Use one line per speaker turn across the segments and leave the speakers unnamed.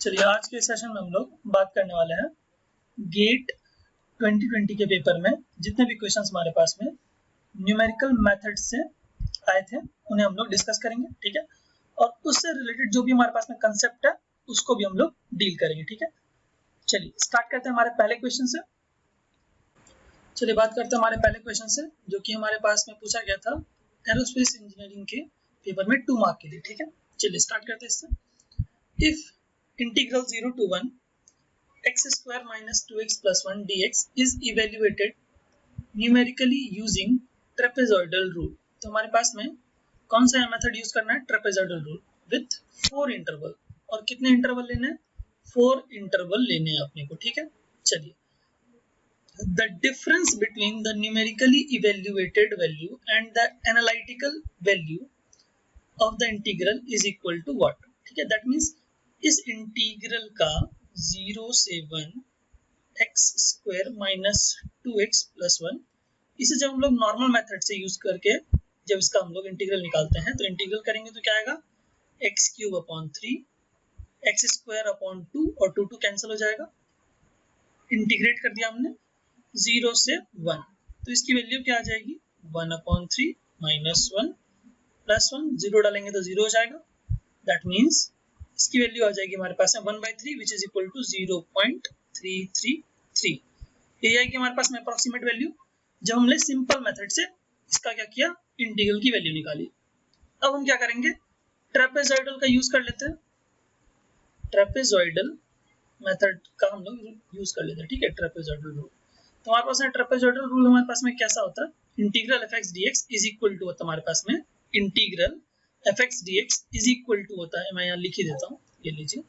चलिए आज के सेशन में हम लोग बात करने वाले हैं गेट 2020 के पेपर में जितने भी क्वेश्चंस हमारे पास में न्यूमेरिकल मेथड से आए थे उन्हें हम लोग डिस्कस करेंगे, ठीक है। और उससे रिलेटेड जो भी हमारे पास में कंसेप्ट है उसको भी हम लोग डील करेंगे, ठीक है। चलिए स्टार्ट करते हैं हमारे पहले क्वेश्चन से। चलिए बात करते हैं हमारे पहले क्वेश्चन से जो कि हमारे पास में पूछा गया था एरोस्पेस इंजीनियरिंग के पेपर में 2 मार्क के लिए, ठीक है। चलिए स्टार्ट करते हैं इससे। If integral 0 to 1 x square minus 2x plus 1 dx is evaluated numerically using trapezoidal rule। तो हमारे पास में कौन सा मेथड यूज करना है? Trapezoidal rule with 4 interval. और कितने इंटरवल लेने हैं? 4 इंटरवल लेने हैं अपने को, ठीक है। चलिए, the difference between the numerically evaluated value and the analytical value of the integral is equal to what? ठीक है, that means इस इंटीग्रल का 0 से 1 x square minus 2x plus 1, इसे जब हम लोग नॉर्मल मेथड से यूज करके जब इसका हम लोग इंटीग्रल निकालते हैं तो इंटीग्रल करेंगे तो क्या आएगा? X cube upon 3 x square upon 2 और 2 कैंसिल हो जाएगा। इंटीग्रेट कर दिया हमने 0 से 1, तो इसकी वैल्यू क्या आ जाएगी? 1 अपॉन 3 माइनस 1 प्लस 1, 0 डालेंगे तो 0 हो जाएगा। दैट मीन्स इसकी वैल्यू आ जाएगी हमारे पास में 1/3 विच इज इक्वल टू 0.333। ये आएगी हमारे पास में अप्रोक्सीमेट वैल्यू जब हमने सिंपल मेथड से इसका क्या किया? इंटीग्रल की वैल्यू निकाली। अब हम क्या करेंगे? ट्रेपेजॉइडल का यूज कर लेते हैं। ट्रेपेजॉइडल मेथड का हम लोग यूज कर लेते हैं, ठीक है। ट्रेपेजॉइडल रूल, तो हमारे पास में ट्रेपेजॉइडल रूल हमारे पास में कैसा होता है? Integral f x d x is equal to होता है हमारे पास में integral f x d x is equal to होता है, मैं यहाँ लिख ही देता हूँ, ये लीजिए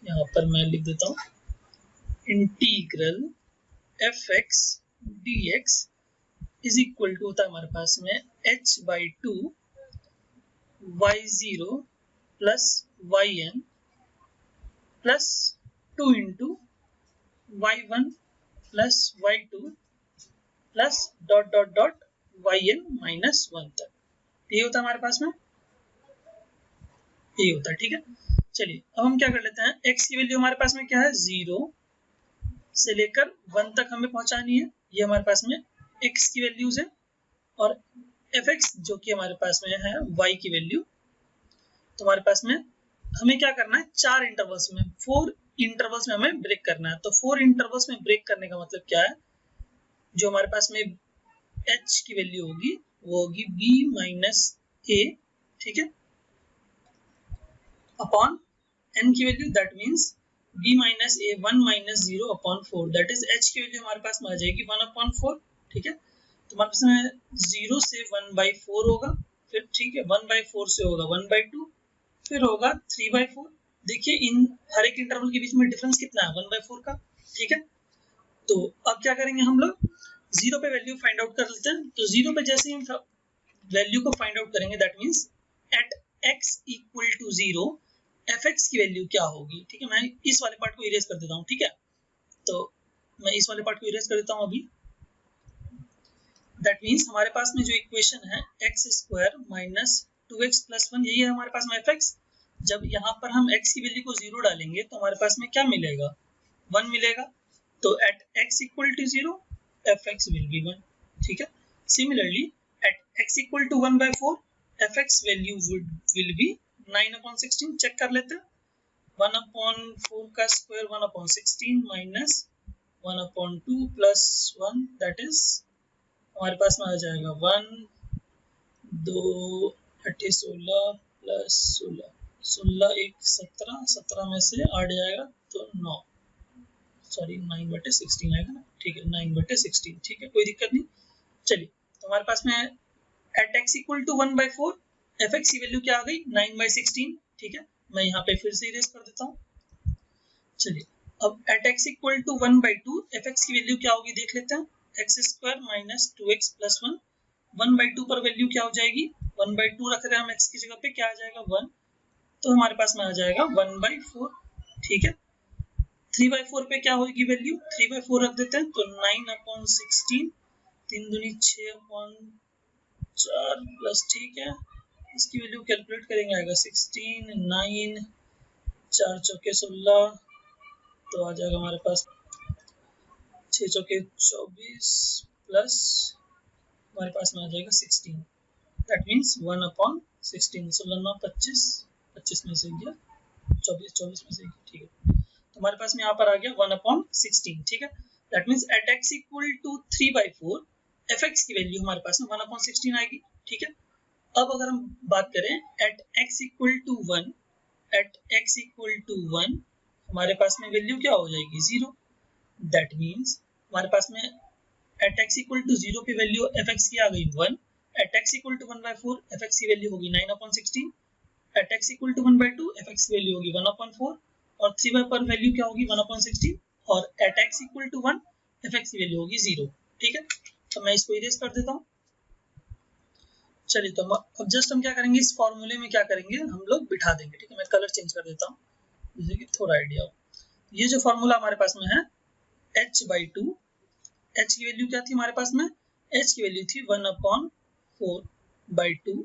यहाँ पर मैं लिख देता हूँ, integral f x d x is equal to होता है हमारे पास में h/2 y0 plus yn plus 2 into y1 plus y2 plus dot dot dot yn minus 1 तक। ये होता है हमारे पास में, ये होता है, ठीक है। चलिए अब हम क्या कर लेते हैं? x की वैल्यू हमारे पास में क्या है? 0 से लेकर 1 तक हमें पहुंचानी है, ये हमारे पास में x की वैल्यूज है। और fx जो कि हमारे पास में है y की वैल्यू, तो हमारे पास में हमें क्या करना है? 4 इंटरवल्स में, 4 इंटरवल्स में हमें ब्रेक करना है। तो 4 इंटरवल्स में ब्रेक करने का मतलब क्या है? जो हमारे पास में h की वैल्यू होगी वो होगी b माइनस a, ठीक है, अपॉन n की value, that means b minus a 1 minus 0 upon 4, that is h की वैल्यू हमारे पास में आ जाएगी 1 अपॉन 4, ठीक है। तो हमारे पास में 0 से 1/4 होगा, फिर ठीक है 1/4 से होगा 1/2, फिर होगा 3/4। देखिए इन हर एक इंटरवल के बीच में डिफरेंस कितना है? 1/4 का, ठीक है। तो अब क्या करेंगे हम लोग? 0 पे वैल्यू फाइंड आउट कर लेते हैं। तो 0 पे जैसे ही हम वैल्यू को फाइंड आउट करेंगे that means at x equal to 0 fx की वैल्यू क्या होगी, ठीक है। मैं इस वाले पार्ट को इरेज कर देता हूँ, ठीक है। तो मैं इस वाले पार्ट को इरेज कर देता हूँ अभी। दैट मीन्स हमारे पास में जो इक्वेशन है x square minus 2x plus 1, यही है हमारे पास में fx। जब यहाँ पर हम x की वैल्यू को 0 डालेंगे तो हमारे पास में क्या मिलेगा? 1 मिलेगा। तो at x equal to 0 fx will be 1, ठीक है। Similarly at x equal to 1/4 fx value will be 9/16। Check कर लेते हैं। 1/4 का square 1/16 minus 1/2 plus 1, that is हमारे पास में आ जाएगा 1 2 8 16 प्लस 16, 16 1 17, 17 में से 8 जाएगा तो 9, सॉरी 9/16 आएगा ना, ठीक है 9/16, ठीक है, कोई दिक्कत नहीं। चलिए तो हमारे पास में at x equal to 1/4 fx की वैल्यू क्या आ गई? 9/16, ठीक है। मैं यहाँ पे फिर से इरेज कर देता हूँ। चलिए अब at x equal to 1/2 fx की वैल्यू क्या होगी देख लेते हैं। X square minus 2x plus 1, 1/2 पर वैल्यू क्या हो जाएगी? 1/2 रख रहे हैं हम x की जगह पे, क्या आ जाएगा? 1, तो हमारे पास में आ जाएगा 1/4, ठीक है। 3/4 पे क्या होगी वैल्यू? 3/4 रख देते हैं तो 9/16, 3 दूनी 6/4 प्लस, ठीक है, इसकी वैल्यू कैलकुलेट करेंगे आएगा 16 9 4 चौके 16, तो आ जाएगा हमारे पास 6 चौके 24 प्लस हमारे पास में आ जाएगा 16, दैट मीन्स 1/16। 16 25, 25 में से गया 24, 24 में से गया, ठीक है। तो हमारे पास में यहाँ पर आ गया 1/16, ठीक है। That means at x equal to 3/4 fx की वैल्यू हमारे पास में 1/16 आएगी, ठीक है। अब अगर हम बात करें at x equal to 1, at x equal to 1 हमारे पास में वैल्यू क्या हो जाएगी 0। दैट मीन्स हमारे पास में एट x इक्वल टू 0 पे वैल्यू fx की आ गई 1, at x equal to 1/4 fx की वैल्यू होगी 9/16, at x equal to 1/2 fx की वैल्यू होगी 1/4 और 3/4 वैल्यू क्या होगी 1/16 और at x equal to 1 fx की वैल्यू होगी 0, ठीक है। तो मैं इसको इरेज कर देता हूँ। चलिए तो अब जस्ट हम क्या करेंगे, इस फॉर्मूले में क्या करेंगे हम लोग बिठा देंगे, ठीक है। मैं कलर चेंज कर देता हूँ जिससे कि थोड़ा आइडिया हो। ये जो फॉर्मूला हमारे पास में है h/2, h की वैल्यू क्या थी हमारे पास में, h की वैल्यू थी 1/4/2,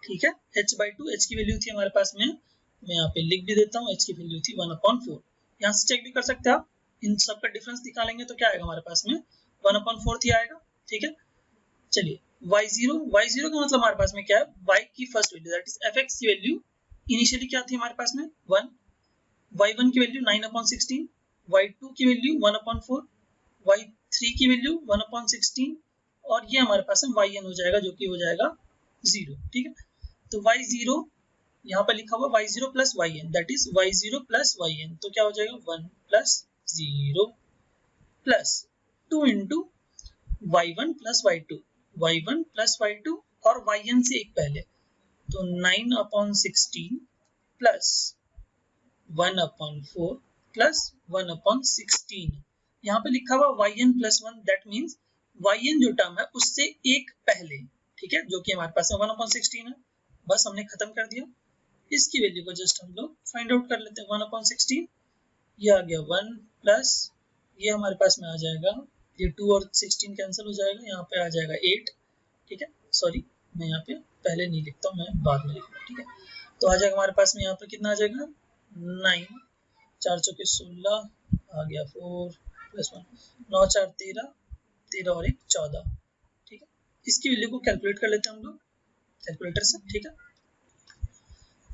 ठीक है। h/2 h की वैल्यू थी हमारे पास में, मैं यहाँ पे लिख भी देता हूँ, h की वैल्यू थी 1/4। यहाँ से चेक भी कर सकते हैं आप, इन सब का डिफरेंस निकालेंगे तो क्या आएगा हमारे पास में 1/4 ही आएगा, ठीक है। चलिए y0 का मतलब हमारे पास में क्या है, y की first value that is fx की वैल्यू इनिशियली क्या थी हमारे पास में 1, y1 की वैल्यू 9/16, y2 की वैल्यू 1/4, y3 की वैल्यू 1/16 और ये हमारे पास में yn हो जाएगा जो कि हो जाएगा 0, ठीक है। तो y0 यहाँ पर लिखा हुआ y0 plus yn that is y0 plus yn, तो क्या हो जाएगा 1 plus 0 plus 2 into y1 plus y2, y1 plus y2 और yn से एक पहले, तो 9/16 प्लस 1/4 प्लस 1/16। यहाँ पे लिखा हुआ yn plus 1 that means yn जो टर्म है उससे एक पहले, ठीक है, जो कि हमारे पास में 1/16 है। बस हमने खत्म कर दिया। इसकी वैल्यू को जस्ट हम लोग फाइंड आउट कर लेते हैं। 1/16 ये आ गया 1 प्लस ये हमारे पास में आ जाएगा, ये 2 और 16 कैंसिल हो जाएगा, यहाँ पे आ जाएगा 8, ठीक है। सॉरी मैं यहाँ पे पहले नहीं लिखता हूँ, मैं बाद में लिखूंगा, ठीक है। तो आ जाएगा हमारे पास में यहाँ पे कितना आ जाएगा 9, 4 चौके 16 आ गया 4 प्लस 1, 9 4 13, 13 और 1 14, ठीक है। इसकी वैल्यू को कैलकुलेट कर लेते हैं हम लोग कैलकुलेटर से, ठीक है।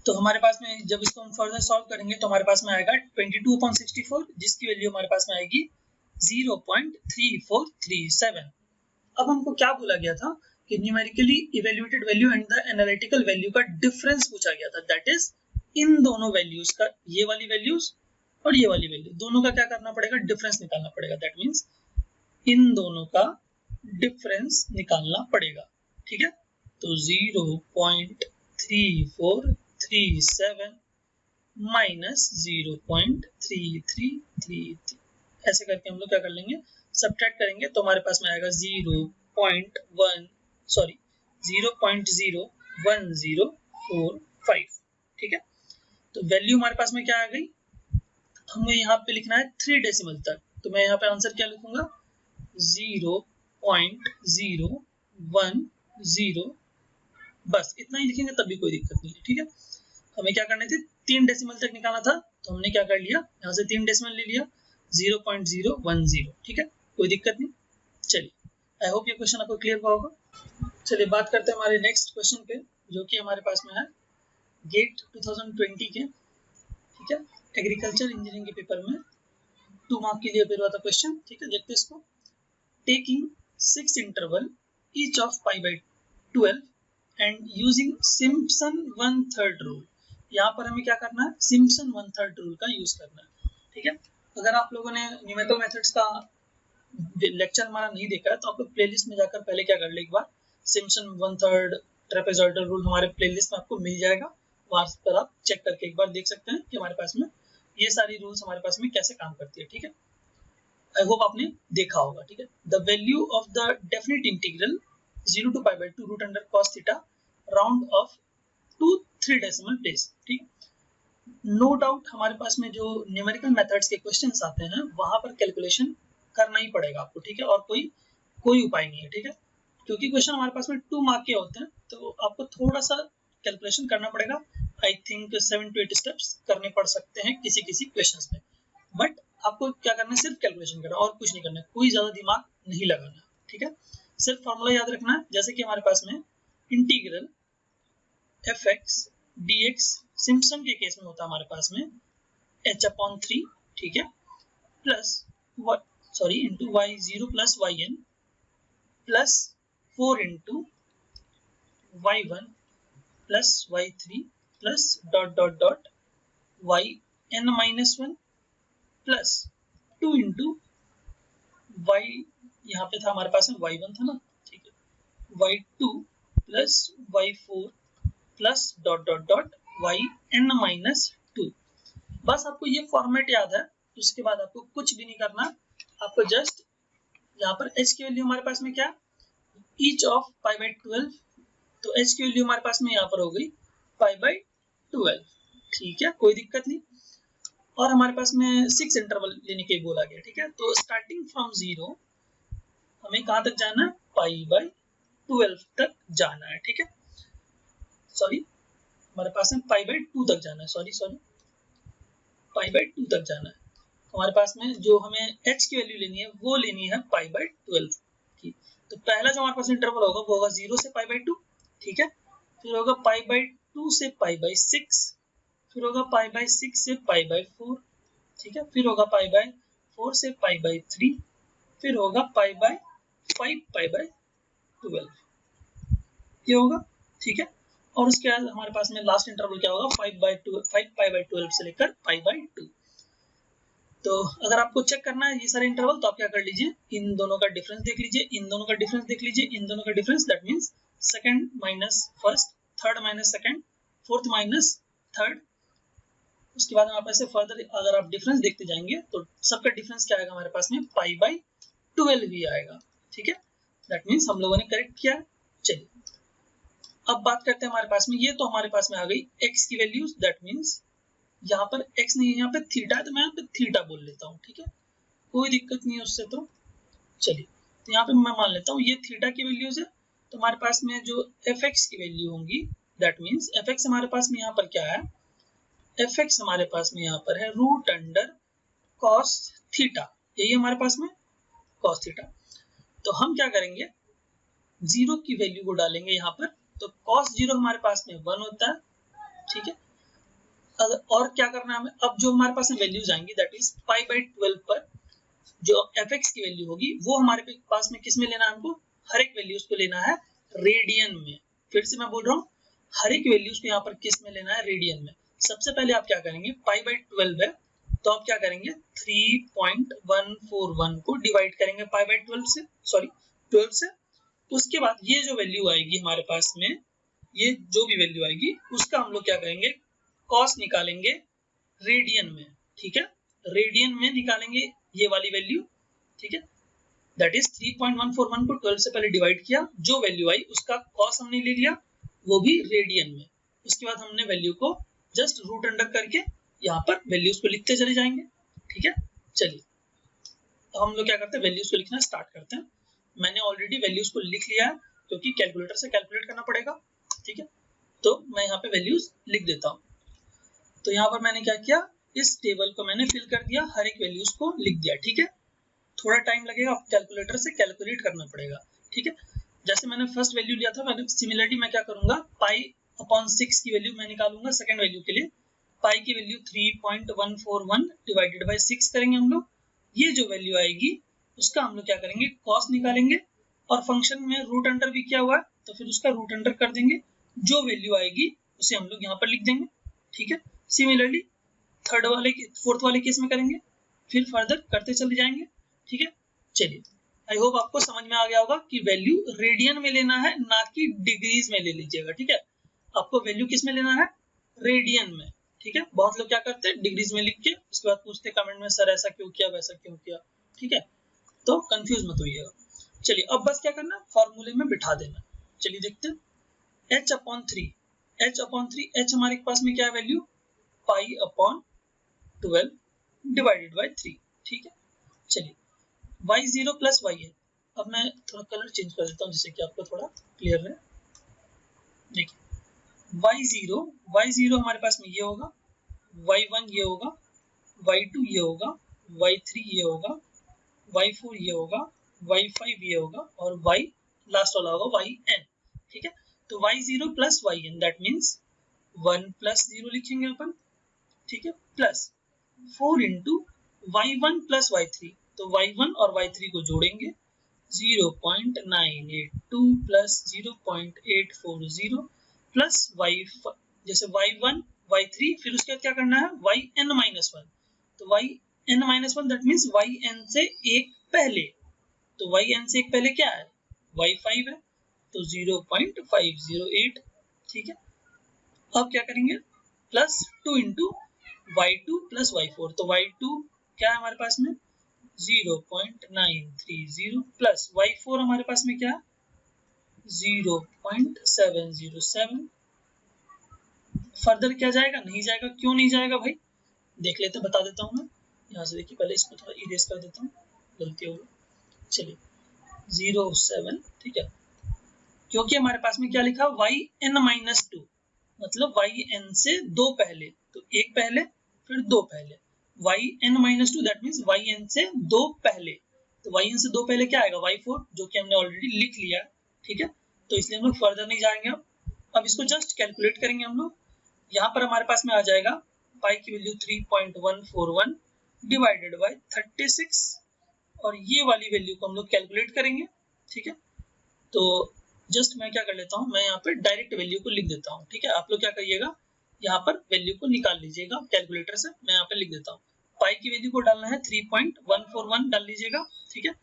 तो हमारे पास में जब इसको हम फर्दर सॉल्व करेंगे तो हमारे पास में आएगा 22/64 जिसकी वैल्यू हमारे पास में आएगी 0.3437। अब हमको क्या बोला गया था कि numerically evaluated value and the analytical value का डिफरेंस पूछा गया था, दैट इज इन दोनों वैल्यूज का, ये वाली वैल्यूज और ये वाली वैल्यू दोनों का क्या करना पड़ेगा, डिफरेंस निकालना पड़ेगा। दैट मीन्स इन दोनों का डिफरेंस निकालना पड़ेगा, ठीक है। तो 0.3437 माइनस 0.3333 ऐसे करके हम लोग क्या कर लेंगे, सब्ट्रैक्ट करेंगे तो हमारे पास में आएगा 0.1045, ठीक है। तो वैल्यू हमारे पास में क्या आ गई, हमें यहाँ पे लिखना है 3 डेसिमल तक, तो मैं यहाँ पे आंसर क्या लिखूंगा 0.010, बस इतना ही लिखेंगे तब भी कोई दिक्कत नहीं है, ठीक है। हमें क्या करने थे 3 डेसिमल तक निकालना था, तो हमने क्या कर लिया यहाँ से 3 डेसिमल ले लिया 0.010, ठीक है, कोई दिक्कत नहीं। चलिए आई होप ये क्वेश्चन आपको क्लियर हुआ होगा। चलिए बात करते हैं हमारे नेक्स्ट क्वेश्चन पे जो कि हमारे पास में है गेट 2020 के, ठीक है, एग्रीकल्चर इंजीनियरिंग के पेपर में 2 मार्क के लिए अपेयर हुआ था क्वेश्चन, ठीक है। देखते हैं इसको। Taking 6 interval each of π/12 and using Simpson 1/3 rule, यहाँ पर हमें क्या करना है सिम्पसन 1/3 रूल का यूज करना है, ठीक है। अगर आप लोगों ने न्यूमेरिकल मेथड्स का लेक्चर हमारा नहीं देखा है तो आप लोग प्लेलिस्ट में जाकर पहले क्या कर ले, एक बार सिम्पसन 1/3 ट्रेपेजॉइडल रूल हमारे प्लेलिस्ट में आपको मिल जाएगा, वहां पर आप चेक करके एक बार देख सकते हैं कि हमारे पास में ये सारी रूल्स हमारे पास में कैसे काम करती है, ठीक है। आई होप आपने देखा होगा, ठीक है। The value of the definite integral 0 to π/2 root under cos theta round off to 3 decimal place, ठीक। नो डाउट हमारे पास में जो न्यूमेरिकल मेथड्स के क्वेश्चंस आते हैं वहां पर कैलकुलेशन करना ही पड़ेगा आपको, ठीक है, और कोई उपाय नहीं है, ठीक है, क्योंकि क्वेश्चन हमारे पास में 2 मार्क के होते हैं तो आपको थोड़ा सा कैलकुलेशन करना पड़ेगा। आई थिंक 7 to 8 स्टेप्स करने पड़ सकते हैं किसी किसी क्वेश्चंस में, बट आपको क्या करना है, सिर्फ कैलकुलेशन करना और कुछ नहीं करना है, कोई ज्यादा दिमाग नहीं लगाना, ठीक है। सिर्फ फॉर्मूला याद रखना है, जैसे कि हमारे पास में इंटीग्रल fx dx सिम्पसन के केस में होता है हमारे पास में h/3, ठीक है, plus into y0 plus yn plus 4 into y1 plus y3 plus dot dot dot yn-1 plus 2 into y, यहाँ पे था हमारे पास में y1 था ना, ठीक है, y2 plus y4 plus dot dot dot yn-2। बस आपको ये फॉर्मेट याद है, उसके बाद आपको कुछ भी नहीं करना, आपको जस्ट यहाँ पर h की वैल्यू हमारे पास में क्या, ईच ऑफ π/12, तो h की वैल्यू हमारे पास में यहाँ पर हो गई π/12, ठीक है, कोई दिक्कत नहीं। और हमारे पास में 6 इंटरवल लेने के बोला गया, ठीक है, तो स्टार्टिंग फ्रॉम 0 हमें कहाँ तक जाना है, π/12 तक जाना है, ठीक है, सॉरी हमारे पास में π/2 तक जाना है, सॉरी π/2 तक जाना है। हमारे पास में जो हमें h की वैल्यू लेनी है वो लेनी है π/12 की। तो पहला जो हमारे पास इंटरवल होगा वो होगा 0 से π/2, ठीक है, फिर होगा π/2 से π/6, फिर होगा π/6 से π/4, ठीक है, फिर होगा π/4 से π/3, फिर होगा π/5 π/12, ये होगा, ठीक है। और उसके बाद हमारे पास में लास्ट इंटरवल क्या होगा, 5 π/12 से लेकर π/2। तो अगर आपको चेक करना है ये सारे इंटरवल, तो आप क्या कर लीजिए, इन दोनों का डिफरेंस देख लीजिए, इन दोनों का डिफरेंस देख लीजिए, इन दोनों का difference, that means second minus first, third minus second, fourth minus third. उसके बाद हमारे पास से फर्दर अगर आप डिफरेंस देखते जाएंगे तो सबका डिफरेंस क्या आएगा हमारे पास में, π/12 ही आएगा, ठीक है, दैट मींस हम लोगों ने करेक्ट किया। चलिए अब बात करते हैं हमारे पास में, ये तो हमारे पास में आ गई x की वैल्यूज, दैट मींस यहाँ पर x नहीं है, यहाँ पे थीटा है, तो मैं यहाँ पे थीटा बोल लेता हूँ, ठीक है, कोई दिक्कत नहीं है उससे। तो चलिए, तो यहाँ पे मैं मान लेता हूँ ये थीटा की वैल्यूज है, तो हमारे पास में जो fx की वैल्यू होंगी, दैट मींस fx हमारे पास में यहाँ पर क्या है, fx हमारे पास में यहाँ पर है √cos थीटा, यही हमारे पास में cos थीटा। तो हम क्या करेंगे, 0 की वैल्यू को डालेंगे यहाँ पर, तो cos 0 हमारे पास में 1 होता है, ठीक है। और क्या करना है हमें, अब जो हमारे पास में वैल्यूज आएंगी, दैट इज π/12 पर जो fx की वैल्यू होगी वो हमारे पास में किस में लेना है, हमको हर एक वैल्यूज को लेना है रेडियन में। फिर से मैं बोल रहा हूँ, हर एक वैल्यूज को यहाँ पर किस में लेना है, रेडियन में। सबसे पहले आप क्या करेंगे, π/12 है तो आप क्या करेंगे, 3.141 को डिवाइड करेंगे π/12 से, सॉरी 12 से। उसके बाद ये जो वैल्यू आएगी हमारे पास में, ये जो भी वैल्यू आएगी उसका हम लोग क्या करेंगे, कॉस निकालेंगे रेडियन में, ठीक है, रेडियन में निकालेंगे ये वाली वैल्यू, ठीक है, दैट इज 3.141 को 12 से पहले डिवाइड किया, जो वैल्यू आई उसका कॉस हमने ले लिया, वो भी रेडियन में। उसके बाद हमने वैल्यू को जस्ट रूट अंडर करके यहाँ पर वैल्यूज को लिखते चले जाएंगे, ठीक है। चलिए तो हम लोग क्या करते हैं, वैल्यूज को लिखना स्टार्ट करते हैं। मैंने ऑलरेडी वैल्यूज को लिख लिया है क्योंकि कैलकुलेटर से कैलकुलेट करना पड़ेगा, ठीक है, तो मैं यहाँ पे वैल्यूज लिख देता हूँ। तो यहाँ पर मैंने क्या किया, इस टेबल को मैंने फिल कर दिया, हर एक वैल्यूज को लिख दिया, ठीक है। थोड़ा टाइम लगेगा, आप कैलकुलेटर से कैलकुलेट करना पड़ेगा, ठीक है। जैसे मैंने फर्स्ट वैल्यू लिया था, मैंने सिमिलरली मैं क्या करूंगा, π/6 की वैल्यू मैं निकालूंगा सेकंड वैल्यू के लिए। पाई की वैल्यू 3.141 डिवाइडेड बाय 6 करेंगे हम लोग, ये जो वैल्यू आएगी उसका हम लोग क्या करेंगे, कॉस निकालेंगे, और फंक्शन में रूट अंडर भी किया हुआ है तो फिर उसका रूट अंडर कर देंगे, जो वैल्यू आएगी उसे हम लोग यहाँ पर लिख देंगे, ठीक है। सिमिलरली फोर्थ वाले केस में करेंगे, फिर फर्दर करते चले जाएंगे, ठीक है। चलिए, आई होप आपको समझ में आ गया होगा कि वैल्यू रेडियन में लेना है, ना कि डिग्रीज में ले लीजिएगा, ठीक है। आपको वैल्यू किस में लेना है, रेडियन में, ठीक है। बहुत लोग क्या करते हैं, डिग्रीज में लिख के उसके बाद पूछते कमेंट में, सर ऐसा क्यों किया, वैसा क्यों किया, ठीक है, तो कंफ्यूज मत होइएगा। चलिए अब बस क्या करना, फॉर्मूले में बिठा देना। चलिए देखते हैं, h/3 h हमारे पास में क्या है वैल्यू, π/12 डिवाइडेड बाय 3, ठीक है। चलिए y0 प्लस y है, अब मैं थोड़ा कलर चेंज कर देता हूँ जिससे कि आपको थोड़ा क्लियर रहे। देखिए y0 हमारे पास में ये होगा, y1 ये होगा, y2 ये होगा, y3 ये होगा, y4 ये होगा, y5 ये होगा और y लास्ट वाला होगा yn। ठीक है, तो y0 plus yn that means 1 plus 0 लिखेंगे अपन। ठीक है, plus 4 into y1 plus y3, तो y1 और y3 को जोड़ेंगे 0.982 प्लस 0.840 प्लस जैसे y1 y3 फिर उसके बाद क्या करना है yn-1, तो yn-1 दैट मीन्स yn से एक पहले, तो yn से एक पहले क्या है y5 है, तो 0.508। ठीक है, अब क्या करेंगे plus 2 into y2 plus y4, तो y2 क्या है हमारे पास में 0.930 प्लस y4 हमारे पास में क्या 0.707। फर्दर क्या जाएगा, नहीं जाएगा, क्यों नहीं जाएगा भाई देख लेते, बता देता हूँ मैं। यहाँ से देखिए, पहले इसको थोड़ा इरेज कर देता हूँ, गलती हो गई। चलिए 07, ठीक है, क्योंकि हमारे पास में क्या लिखा yn-2, मतलब yn से दो पहले, तो एक पहले फिर दो पहले, yn-2 दैट मीन्स yn से दो पहले, तो yn से दो पहले क्या आएगा y4, जो कि हमने ऑलरेडी लिख लिया। ठीक है, तो इसलिए हम लोग फर्दर नहीं जाएंगे। अब इसको जस्ट कैलकुलेट करेंगे हम लोग। यहाँ पर हमारे पास में आ जाएगा पाई की वैल्यू 3.141 डिवाइडेड बाय 36 और ये वाली वैल्यू को हम लोग कैलकुलेट करेंगे। ठीक है, तो जस्ट मैं क्या कर लेता हूँ, मैं यहाँ पे डायरेक्ट वैल्यू को लिख देता हूँ। ठीक है, आप लोग क्या करिएगा, यहाँ पर वैल्यू को निकाल लीजिएगा कैलकुलेटर से। मैं यहाँ पे लिख देता हूँ, पाई की वैल्यू को डालना है 3.141 डाल लीजिएगा। ठीक है,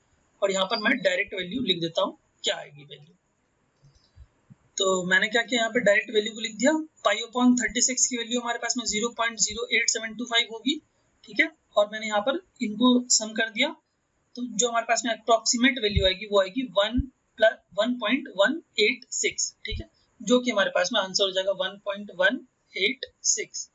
और यहाँ पर मैं डायरेक्ट वैल्यू लिख देता हूँ, क्या आएगी वैल्यू। तो मैंने क्या किया, यहाँ पे डायरेक्ट वैल्यू को लिख दिया। पाई अपॉन 36 की वैल्यू हमारे पास में 0.08725 होगी। ठीक है, और मैंने यहाँ पर इनको सम कर दिया, तो जो हमारे पास में अप्रोक्सीमेट वैल्यू आएगी वो आएगी 1.186। ठीक है, जो कि हमारे पास में आंसर हो जाएगा 1.186।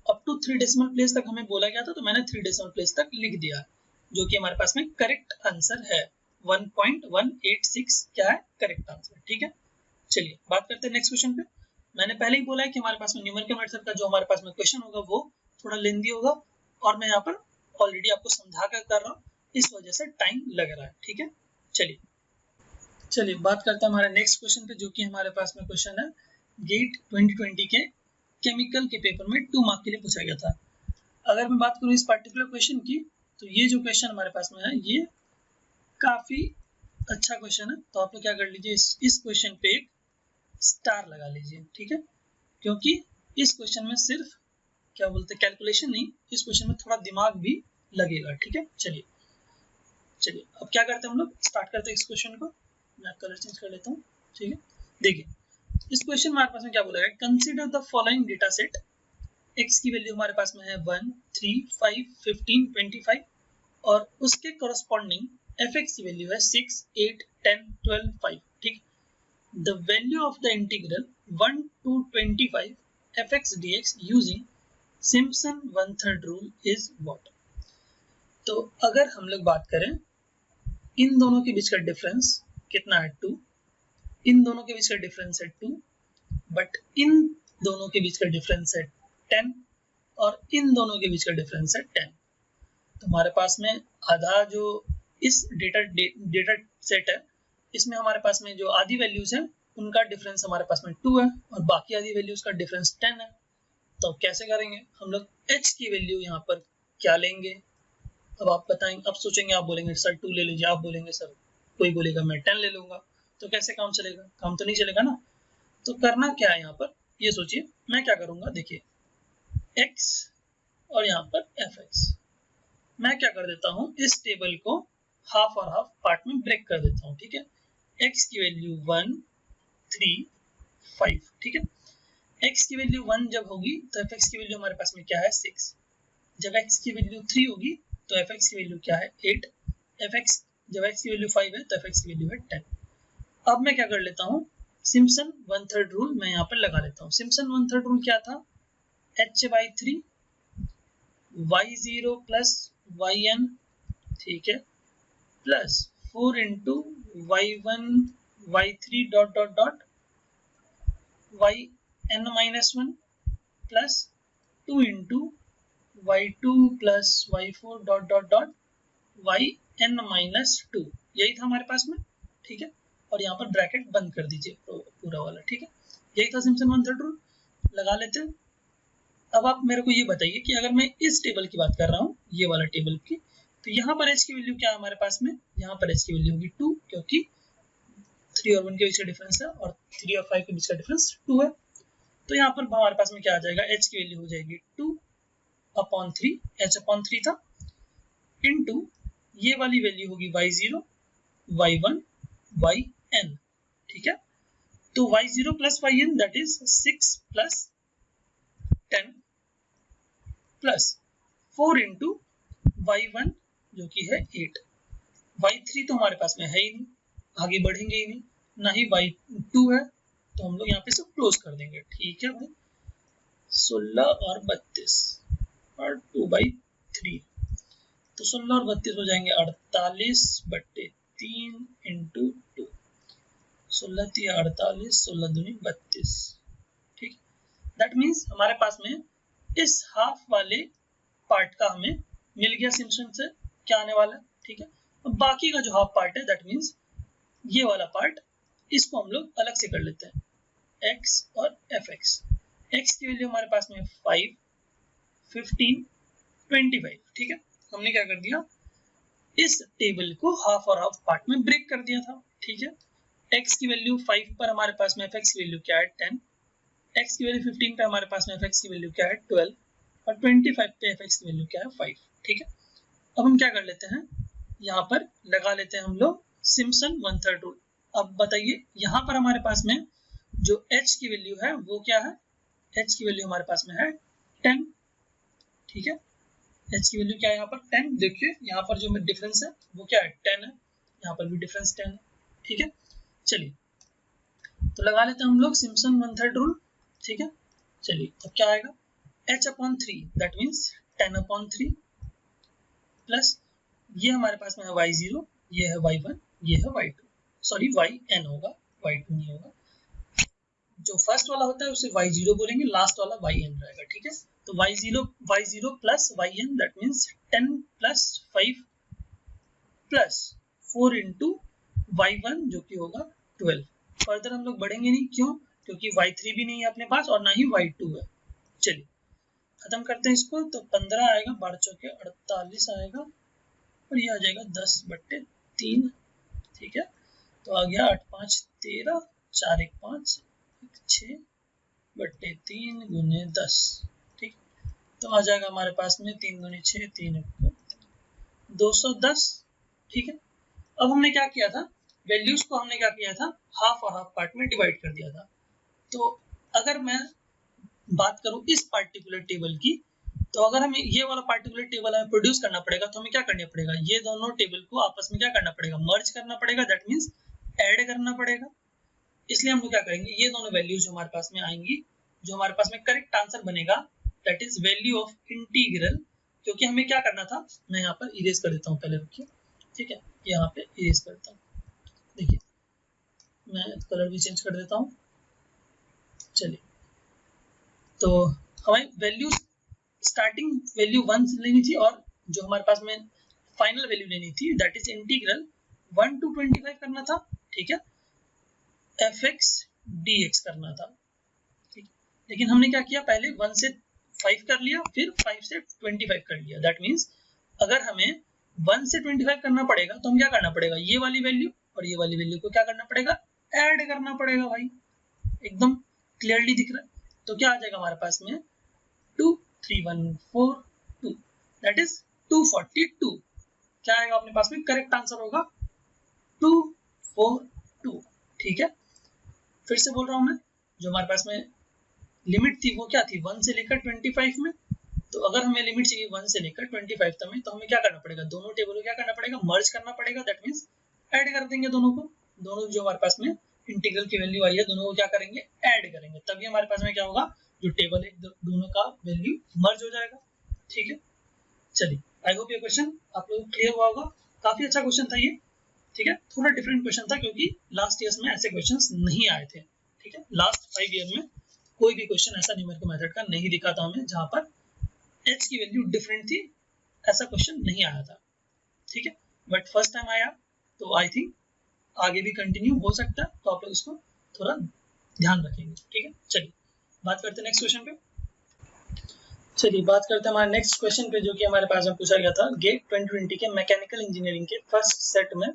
अप टू 3 डेसिमल प्लेस तक हमें बोला गया था, तो मैंने 3 डेसिमल प्लेस तक लिख दिया, जो कि हमारे पास में करेक्ट आंसर है। 1.186 क्या है करेक्ट आंसर। ठीक है, चलिए बात करते हैं नेक्स्ट क्वेश्चन पे। मैंने पहले ही बोला है कि हमारे पास में न्यूमेरिकल मेथड का जो हमारे पास में क्वेश्चन होगा वो थोड़ा लेंदी होगा, और मैं यहाँ पर ऑलरेडी आपको समझा कर रहा हूँ, इस वजह से टाइम लग रहा है। ठीक है, चलिए बात करते हैं हमारे नेक्स्ट क्वेश्चन पे, जो कि हमारे पास में क्वेश्चन है गेट 2020 के केमिकल के पेपर में 2 मार्क के लिए पूछा गया था। अगर मैं बात करूँ इस पर्टिकुलर क्वेश्चन की, तो ये जो क्वेश्चन हमारे पास में है ये काफी अच्छा क्वेश्चन है। तो आप लोग क्या कर लीजिए, इस क्वेश्चन पे एक स्टार लगा लीजिए। ठीक है, क्योंकि इस क्वेश्चन में सिर्फ क्या बोलते हैं कैलकुलेशन नहीं, इस क्वेश्चन में थोड़ा दिमाग भी लगेगा। ठीक है, चलिए अब क्या करते हैं हम लोग, स्टार्ट करते हैं इस क्वेश्चन को। मैं कलर चेंज कर लेता हूँ। ठीक है, देखिए इस क्वेश्चन में हमारे पास में क्या बोला है, consider the following data set. X की वैल्यू हमारे पास में है 1, 3, 5, 15, 25 और उसके कोरस्पॉन्डिंग एफ एक्स की वैल्यू है 6, 8, 10, 12, 5। ठीक, the value of the integral 1 to 25 fx dx using Simpson 1/3 rule is what। तो अगर हम लोग बात करें इन दोनों के बीच का डिफरेंस कितना है 2, इन दोनों के बीच का डिफरेंस है 2, बट इन दोनों के बीच का डिफरेंस है 10 और इन दोनों के बीच का डिफरेंस है 10। तो हमारे पास में आधा जो इस डेटा सेट है, इसमें हमारे पास में जो आधी वैल्यूज हैं उनका डिफरेंस हमारे पास में 2 है और बाकी आधी वैल्यूज का डिफरेंस 10 है। तो कैसे करेंगे हम लोग, h की वैल्यू यहाँ पर क्या लेंगे। अब आप बताएंगे, अब सोचेंगे, आप बोलेंगे सर 2 ले लीजिए, आप बोलेंगे सर, कोई बोलेगा मैं 10 ले लूंगा, तो कैसे काम चलेगा, काम तो नहीं चलेगा ना। तो करना क्या है यहाँ पर, ये सोचिए। मैं क्या करूंगा, देखिए x और यहाँ पर fx, मैं क्या कर देता हूँ, इस टेबल को हाफ और हाफ पार्ट में ब्रेक कर देता हूँ। ठीक है, x की वैल्यू 1, 3, 5। ठीक है, x की वैल्यू 1 जब होगी तो fx की वैल्यू हमारे पास में क्या है 6, जब x की वैल्यू 3 होगी तो fx की वैल्यू क्या है 8, जब x की वैल्यू 5 है तो fx की वैल्यू है 10। अब मैं क्या कर लेता हूँ, सिम्पसन 1/3 रूल मैं यहाँ पर लगा लेता हूँ। सिम्पसन 1/3 रूल क्या था, h/3 y0 प्लस yn, ठीक है, plus 4 into y1 y3 dot dot dot n-1 plus 2 into y2 plus y4 dot dot dot yn-2, यही था हमारे पास में, ठीक है। और यहाँ पर ब्रैकेट बंद कर दीजिए पूरा वाला, ठीक है। यही था सिम्पसन वन थर्ड रूल, लगा लेते हैं। अब आप मेरे को ये बताइए कि अगर मैं इस टेबल की बात कर रहा हूँ, ये वाला टेबल की, तो यहाँ पर h की वैल्यू क्या है हमारे पास में, यहाँ पर h की वैल्यू होगी 2, क्योंकि 3 और 1 के बीच का डिफरेंस है और 3 और 5 के बीच का डिफरेंस 2 है। तो यहाँ पर हमारे पास में क्या आ जाएगा, h की वैल्यू हो जाएगी 2/3, h/3 था, इनटू ये वाली वैल्यू होगी y0, y1, yn, ठीक है। तो y0 plus yn that is 6 plus 10 plus 4 into y1 जो कि है 8, y3 तो हमारे पास में है ही नहीं, आगे बढ़ेंगे ही नहीं, ना ही y2 है, तो हम लोग यहाँ पे सब क्लोज कर देंगे, ठीक है भाई। 16 और 32 और 2/3, तो 16 और 32 हो जाएंगे 48/3 इंटू 2, 16 48, 16 दूनी 32, ठीक। दैट मीन्स हमारे पास में इस हाफ वाले पार्ट का हमें मिल गया सिम्पसन से क्या आने वाला है, ठीक है। अब बाकी का जो हाफ पार्ट है दैट मीन्स ये वाला पार्ट, इसको हम लोग अलग से कर लेते हैं, x और fx। x की वैल्यू हमारे पास में 5, 15, 25, ठीक है। हमने क्या कर दिया, इस टेबल को हाफ और हाफ पार्ट में ब्रेक कर दिया था, ठीक है। x की वैल्यू 5 पर हमारे पास में fx की वैल्यू क्या है 10, x की वैल्यू 15 पे हमारे पास में fx की वैल्यू क्या है 12 और 25 पे fx की वैल्यू क्या है 5, ठीक है। अब हम क्या कर लेते हैं, यहाँ पर लगा लेते हैं हम लोग सिम्पसन वन थर्ड रूल। अब बताइए यहाँ पर हमारे पास में जो h की वैल्यू है वो क्या है, h की वैल्यू हमारे पास में है 10, ठीक है। h की वैल्यू क्या है यहाँ पर 10, देखिए यहाँ पर जो डिफरेंस है वो क्या है 10 है, यहाँ पर भी डिफरेंस 10 है, ठीक है। चलिए तो लगा लेते हैं हम लोग सिम्पसन वन थर्ड रूल, ठीक है। चलिए अब क्या आएगा, h/3 दैट मीन्स 10/3 प्लस ये हमारे पास में है y0, ये है y1, ये है y2, सॉरी yn होगा, y2 नहीं होगा। जो फर्स्ट वाला होता है उसे y0 बोलेंगे, लास्ट वाला yn रहेगा, ठीक है। तो y0 plus yn that means 10 plus 5 plus 4 into y1 जो कि होगा 12। फर्दर हम लोग बढ़ेंगे नहीं, क्यों, क्योंकि y3 भी नहीं है अपने पास और ना ही y2 है। चलिए खत्म करते हैं इसको, तो 15 आएगा, 12 चौके 48 आएगा और ये आ जाएगा 10/3, ठीक है। तो आ गया 8 5 13, 4 1 5, 6/3 गुने 10, ठीक। तो आ जाएगा हमारे पास में 3 दूनी 6, 3 210, ठीक है। अब हमने क्या किया था, वैल्यूज को हमने क्या किया था, हाफ और हाफ पार्ट में डिवाइड कर दिया था। तो अगर मैं बात करूं इस पार्टिकुलर टेबल की, तो अगर हमें ये वाला पार्टिकुलर टेबल हमें प्रोड्यूस करना पड़ेगा तो हमें क्या करना पड़ेगा, ये दोनों टेबल को आपस में क्या करना पड़ेगा, मर्ज करना पड़ेगा, दैट मीन्स ऐड करना पड़ेगा। इसलिए हम लोग क्या करेंगे, ये दोनों वैल्यूज हमारे पास में आएंगी, जो हमारे पास में करेक्ट आंसर बनेगा that is value of integral, क्योंकि हमें क्या करना था, मैं यहाँ पर इरेज कर देता हूँ पहले, रुकिए, ठीक है, यहाँ पे इरेज करता हूँ, देखिए मैं कलर भी चेंज कर देता हूँ। चलिए तो हमें वैल्यू स्टार्टिंग वैल्यू 1 लेनी थी और जो हमारे पास में फाइनल वैल्यू लेनी थी दैट इज इंटीग्रल 1 to 25 करना था, ठीक है, fx dx करना था, ठीक। लेकिन हमने क्या किया, पहले 1 से 5 कर लिया, फिर 5 से 25 कर लिया। दैट मीन्स अगर हमें 1 से 25 करना पड़ेगा तो हम क्या करना पड़ेगा, ये वाली वैल्यू और ये वाली वैल्यू को क्या करना पड़ेगा, ऐड करना पड़ेगा भाई, एकदम क्लियरली दिख रहा है। तो क्या आ जाएगा हमारे पास में 23142, दैट इज 242, क्या आएगा अपने पास में, करेक्ट आंसर होगा 242, ठीक है। फिर से बोल रहा हूं मैं, जो हमारे पास में लिमिट थी वो क्या थी, 1 से लेकर 25 में, तो अगर हमें लिमिट चाहिए 1 से लेकर 25 तक में, तो हमें क्या करना पड़ेगा, दोनों टेबल को क्या करना पड़ेगा, मर्ज करना पड़ेगा, दैट मीन्स ऐड कर देंगे दोनों को, दोनों जो हमारे पास में इंटीग्रल की वैल्यू आई है दोनों को क्या करेंगे, ऐड करेंगे, तभी हमारे पास में क्या होगा, जो टेबल है दोनों का वैल्यू मर्ज हो जाएगा, ठीक है। चलिए आई होप ये क्वेश्चन आप लोगों को क्लियर हुआ होगा, काफी अच्छा क्वेश्चन था ये, ठीक है। थोड़ा डिफरेंट क्वेश्चन था क्योंकि लास्ट ईयर्स में ऐसे क्वेश्चंस नहीं आए थे, ठीक है, लास्ट 5 ईयर में कोई भी क्वेश्चन ऐसा न्यूमेरिकल मेथड का नहीं दिखा था हमें जहां पर h की वैल्यू डिफरेंट थी, ऐसा क्वेश्चन नहीं आया था, ठीक है। बट फर्स्ट टाइम आया तो आई थिंक आगे भी कंटिन्यू हो सकता है, तो आप लोग इसको थोड़ा ध्यान रखेंगे, ठीक है। चलिए बात करते हैं नेक्स्ट क्वेश्चन पे। चलिए बात करते हैं हमारे नेक्स्ट क्वेश्चन पे, जो कि हमारे पास में पूछा गया था गेट 2020 के मैकेनिकल इंजीनियरिंग के फर्स्ट सेट में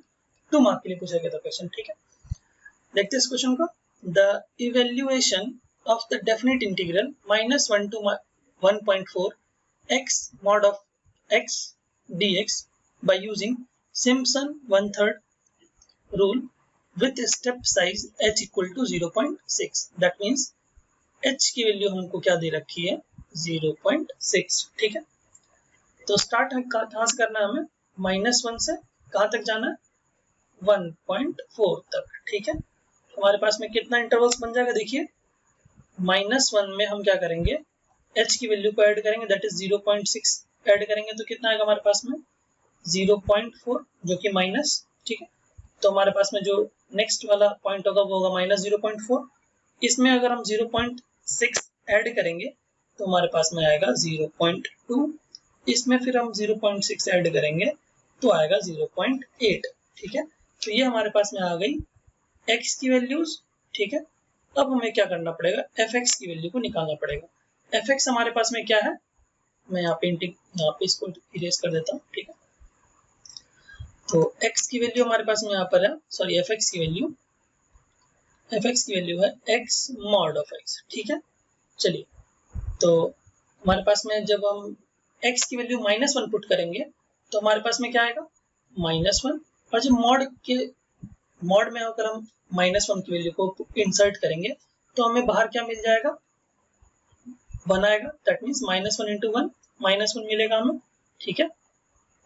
2 मार्क के लिए पूछा गया था क्वेश्चन, ठीक है। देखते हैं इस क्वेश्चन को। The evaluation of the definite integral -1 to 1.4 x mod of x dx by using Simpson 1/3 rule with step size h equal to 0.6, that means h की वैल्यू हमको क्या दे रखी है 0.6, ठीक है। तो स्टार्ट कहाँ से करना है हमें, -1 से कहाँ तक जाना है 1.4 तक, ठीक है। हमारे पास में कितना इंटरवल्स बन जाएगा, देखिए -1 में हम क्या करेंगे h की वैल्यू को ऐड करेंगे, दैट इज 0.6 ऐड करेंगे तो कितना आएगा हमारे पास में 0.4 जो कि माइनस, ठीक है। तो हमारे पास में जो नेक्स्ट वाला पॉइंट होगा वो होगा -0.4, इसमें अगर हम 0.6 ऐड करेंगे तो हमारे पास में आएगा 0.2, इसमें फिर हम 0.6 ऐड करेंगे तो आएगा 0.8, ठीक है। तो ये हमारे पास में आ गई x की वैल्यूज, ठीक है। अब हमें क्या करना पड़ेगा, fx की वैल्यू को निकालना पड़ेगा। fx हमारे पास में क्या है, मैं यहाँ पे इसको इरेज कर देता हूँ, ठीक है। तो x की वैल्यू हमारे पास में यहाँ पर है, सॉरी fx की वैल्यू है x mod of x, ठीक है। चलिए तो हमारे पास में जब हम x की वैल्यू -1 पुट करेंगे तो हमारे पास में क्या आएगा -1, और जब मॉड में अगर हम -1 की वैल्यू को इंसर्ट करेंगे तो हमें बाहर क्या मिल जाएगा 1 आएगा, दैट मीन्स -1 into 1 -1 मिलेगा हमें, ठीक है।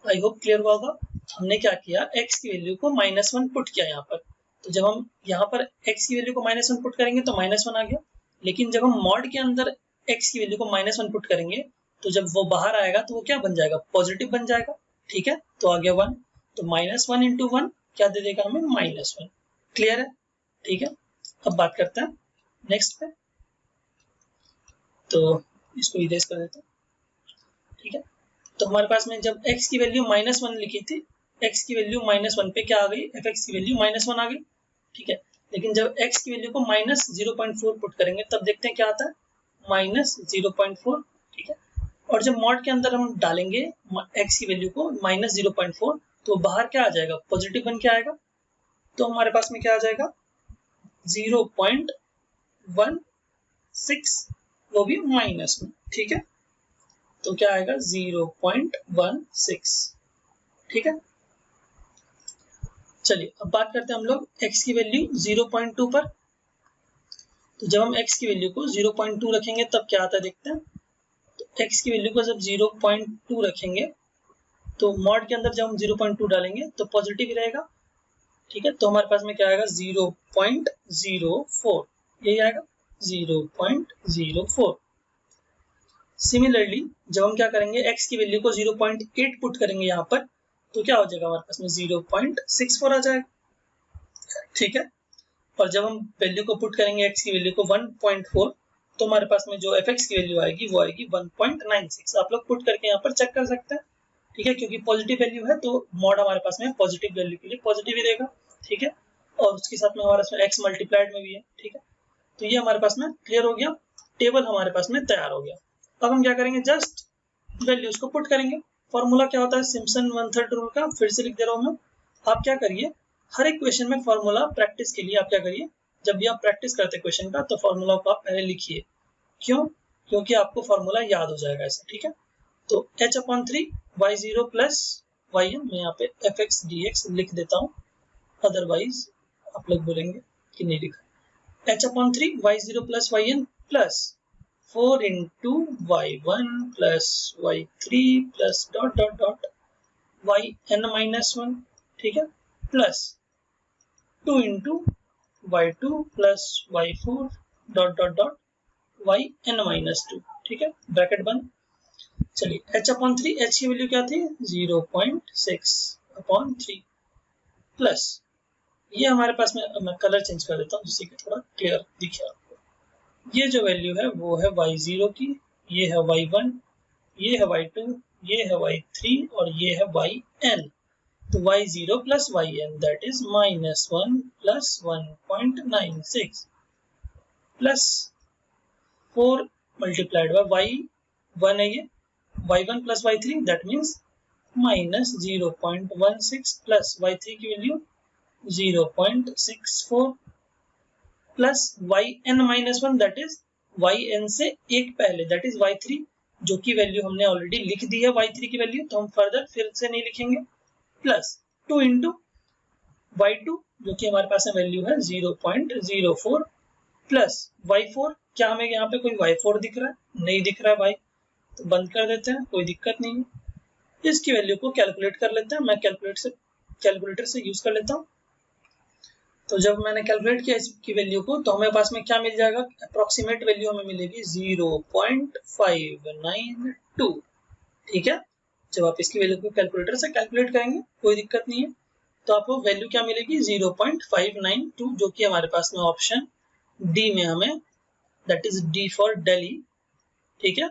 आई होप क्लियर हुआ होगा। हमने क्या किया, x की वैल्यू को -1 पुट किया यहाँ पर, तो जब हम यहाँ पर x की वैल्यू को -1 पुट करेंगे तो -1 आ गया, लेकिन जब हम मॉड के अंदर x की वैल्यू को -1 पुट करेंगे तो जब वो बाहर आएगा तो वो क्या बन जाएगा, पॉजिटिव बन जाएगा, ठीक है। तो आ गया 1, तो -1 into 1 क्या दे देगा हमें -1, क्लियर है, ठीक है। अब बात करते हैं नेक्स्ट पे, तो इसको इरेज कर देते हैं, ठीक है। तो हमारे पास में जब x की वैल्यू -1 लिखी थी, x की वैल्यू -1 पे क्या आ गई, fx की वैल्यू -1 आ गई, ठीक है। लेकिन जब x की वैल्यू को -0.4 पुट करेंगे तब देखते हैं क्या आता है -0.4, ठीक है। और जब मॉड के अंदर हम डालेंगे x की वैल्यू को -0.4 तो बाहर क्या आ जाएगा, पॉजिटिव बन के आएगा, तो हमारे पास में क्या आ जाएगा 0.16, वो भी माइनस में, ठीक है। तो क्या आएगा 0.16, ठीक है। चलिए अब बात करते हैं हम लोग x की वैल्यू 0.2 पर। तो जब हम x की वैल्यू को 0.2 रखेंगे तब क्या आता है देखते हैं। तो x की वैल्यू को जब 0.2 रखेंगे तो मॉड के अंदर जब हम 0.2 डालेंगे तो पॉजिटिव ही रहेगा, ठीक है। तो हमारे पास में क्या आएगा 0.04, यही आएगा 0.04। सिमिलरली जब हम क्या करेंगे x की वैल्यू को 0.8 पुट करेंगे यहाँ पर तो क्या हो जाएगा हमारे पास में 0.64 आ जाएगा, ठीक है। और जब हम वैल्यू को पुट करेंगे x की वैल्यू को 1.4 तो हमारे पास में जो fx की वैल्यू आएगी वो आएगी 1.96। आप लोग पुट करके यहाँ पर चेक कर सकते हैं, ठीक है, क्योंकि पॉजिटिव वैल्यू है तो मॉड हमारे पास में पॉजिटिव वैल्यू के लिए पॉजिटिव ही देगा, ठीक है। और उसके साथ में हमारे पास में x मल्टीप्लाइड में भी है, ठीक है। तो ये हमारे पास में क्लियर हो गया, टेबल हमारे पास में तैयार हो गया। अब हम क्या करेंगे, जस्ट वैल्यूज को पुट करेंगे। फॉर्मूला क्या होता है सिम्पसन 1/3 रूल का, फिर से लिख दे रहा हूँ मैं। आप क्या करिए, हर एक क्वेश्चन में फॉर्मूला प्रैक्टिस के लिए आप क्या करिए, जब भी आप प्रैक्टिस करते हैं क्वेश्चन का तो फॉर्मूला को आप पहले लिखिए, क्यों, क्योंकि आपको फॉर्मूला याद हो जाएगा ऐसे, ठीक है। तो h/3 y0 प्लस ym, मैं यहाँ पे fx dx लिख देता हूँ, अदरवाइज आप लोग बोलेंगे कि नहीं लिखा। h/3 y0 plus yn plus 4 into y1 plus y3 plus dot dot dot yn minus 1, ठीक है, plus 2 into y2 plus y4 dot dot dot yn minus 2, ठीक है, ब्रैकेट बंद। चलिए h/3, h की वैल्यू क्या थी 0.6/3 प्लस ये हमारे पास में, मैं कलर चेंज कर देता हूँ जिससे कि थोड़ा क्लियर दिखे आपको, ये जो वैल्यू है वो है y0 की, ये है y1, ये है y2, ये है y3 और ये है yn। तो y0 plus yn that is -1 plus 1.96 plus 4 multiplied by y1 है ये, y1 plus y3 that means minus 0.16 plus y3 की value 0.64 plus yn -1 that is yn से एक पहले दैट इज y3, जो की वैल्यू हमने ऑलरेडी लिख दी है y3 की वैल्यू, तो हम फर्दर फिर से नहीं लिखेंगे, प्लस 2 इंटू y2 जो कि हमारे पास वैल्यू है 0.04 प्लस y4, क्या हमें यहाँ पे कोई y4 दिख रहा है? नहीं दिख रहा है भाई, तो बंद कर देते हैं, कोई दिक्कत नहीं है। इसकी वैल्यू को कैलकुलेट कर लेते हैं, मैं कैलकुलेटर से यूज कर लेता हूँ। तो जब मैंने कैलकुलेट किया इसकी वैल्यू को, तो हमें पास में क्या मिल जाएगा? अप्रोक्सीमेट वैल्यू हमें मिलेगी 0.592। ठीक है, जब आप इसकी वैल्यू को कैलकुलेटर से कैलकुलेट करेंगे कोई दिक्कत नहीं है, तो आपको वैल्यू क्या मिलेगी? 0.592, जो कि हमारे पास में ऑप्शन डी में हमें that is D for Delhi. ठीक है,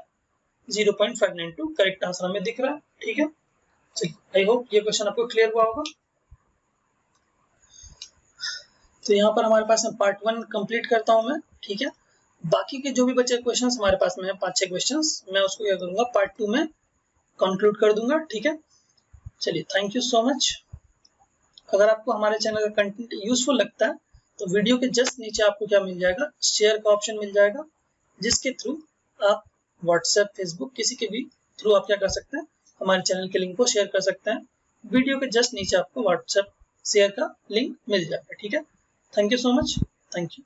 0.592 करेक्ट आंसर हमें दिख रहा है। ठीक है, आई होप ये क्वेश्चन आपको क्लियर हुआ होगा। तो यहाँ पर हमारे पास में पार्ट 1 कंप्लीट करता हूँ मैं। ठीक है, बाकी के जो भी बचे क्वेश्चंस हमारे पास में है 5-6 क्वेश्चंस, मैं उसको क्या करूँगा पार्ट 2 में कंक्लूड कर दूंगा। ठीक है, चलिए थैंक यू सो मच। अगर आपको हमारे चैनल का कंटेंट यूजफुल लगता है तो वीडियो के जस्ट नीचे आपको क्या मिल जाएगा? शेयर का ऑप्शन मिल जाएगा, जिसके थ्रू आप व्हाट्सएप, फेसबुक किसी के भी थ्रू आप क्या कर सकते हैं? हमारे चैनल के लिंक को शेयर कर सकते हैं। वीडियो के जस्ट नीचे आपको व्हाट्सएप शेयर का लिंक मिल जाएगा। ठीक है, thank you so much, thank you.